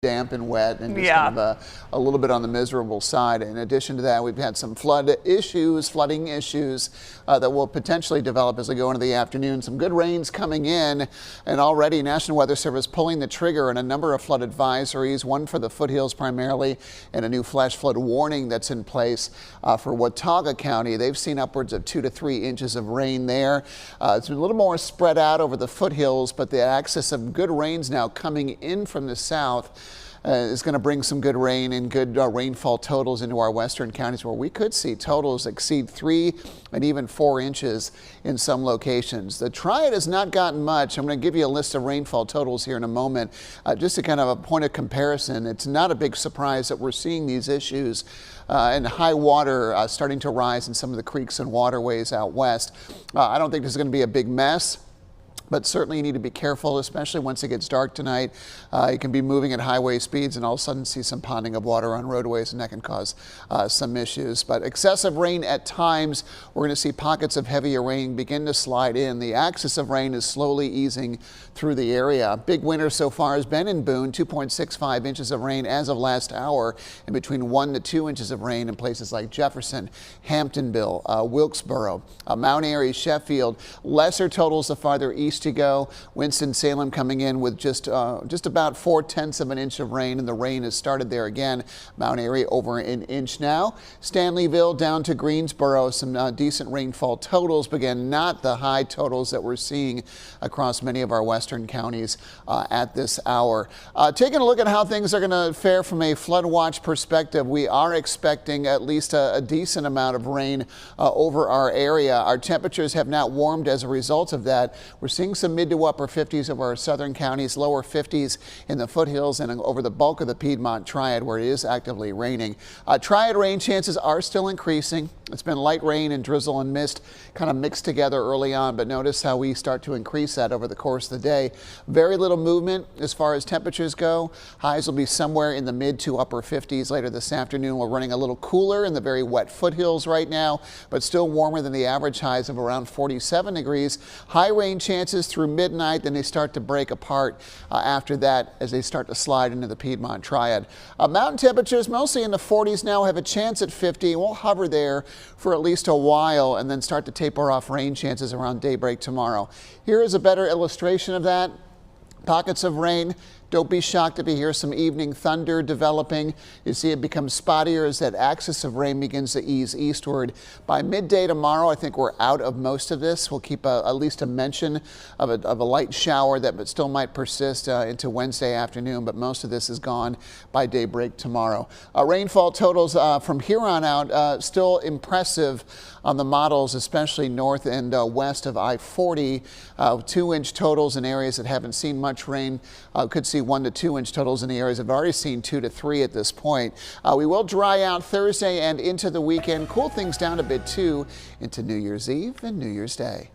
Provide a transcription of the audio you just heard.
damp and wet and just kind of a little bit on the miserable side. In addition to that, we've had some flooding issues that will potentially develop as we go into the afternoon. Some good rains coming in, and already National Weather Service pulling the trigger on a number of flood advisories, one for the foothills primarily, and a new flash flood warning that's in place for Watauga County. They've seen upwards of 2 to 3 inches of rain there. It's been a little more spread out over the foothills, but the axis of good rains now coming in from the south is going to bring some good rain and good rainfall totals into our western counties, where we could see totals exceed 3 and even 4 inches in some locations. The Triad has not gotten much. I'm going to give you a list of rainfall totals here in a moment. Just to kind of a point of comparison, it's not a big surprise that we're seeing these issues and high water starting to rise in some of the creeks and waterways out west. I don't think this is going to be a big mess, but certainly you need to be careful, especially once it gets dark tonight. You can be moving at highway speeds and all of a sudden see some ponding of water on roadways, and that can cause some issues. But excessive rain at times, we're going to see pockets of heavier rain begin to slide in. The axis of rain is slowly easing through the area. Big winter so far has been in Boone, 2.65 inches of rain as of last hour, and between 1 to 2 inches of rain in places like Jefferson, Hamptonville, Wilkesboro, Mount Airy, Sheffield. Lesser totals the farther east to go. Winston-Salem coming in with just about 4/10 of an inch of rain, and the rain has started there again. Mount Airy over an inch now. Stanleyville down to Greensboro, some decent rainfall totals, but again, not the high totals that we're seeing across many of our western counties at this hour. Taking a look at how things are going to fare from a flood watch perspective, we are expecting at least a decent amount of rain over our area. Our temperatures have not warmed as a result of that. We're seeing some mid to upper 50s over our southern counties, lower 50s in the foothills and over the bulk of the Piedmont Triad, where it is actively raining. Triad rain chances are still increasing. It's been light rain and drizzle and mist kind of mixed together early on, but notice how we start to increase that over the course of the day. Very little movement as far as temperatures go. Highs will be somewhere in the mid to upper 50s later this afternoon. We're running a little cooler in the very wet foothills right now, but still warmer than the average highs of around 47 degrees. High rain chances through midnight, then they start to break apart after that as they start to slide into the Piedmont Triad. Mountain temperatures mostly in the 40s now, have a chance at 50. We'll hover there for at least a while and then start to taper off rain chances around daybreak tomorrow. Here is a better illustration of that. Pockets of rain. Don't be shocked if you hear some evening thunder developing. You see it become spottier as that axis of rain begins to ease eastward. By midday tomorrow, I think we're out of most of this. We'll keep at least a mention of a light shower that still might persist into Wednesday afternoon, but most of this is gone by daybreak tomorrow. Rainfall totals from here on out still impressive on the models, especially north and west of I-40. 2-inch totals in areas that haven't seen much rain. Could see 1 to 2 inch totals in the areas that have already seen 2 to 3 at this point. We will dry out Thursday and into the weekend, cool things down a bit too into New Year's Eve and New Year's Day.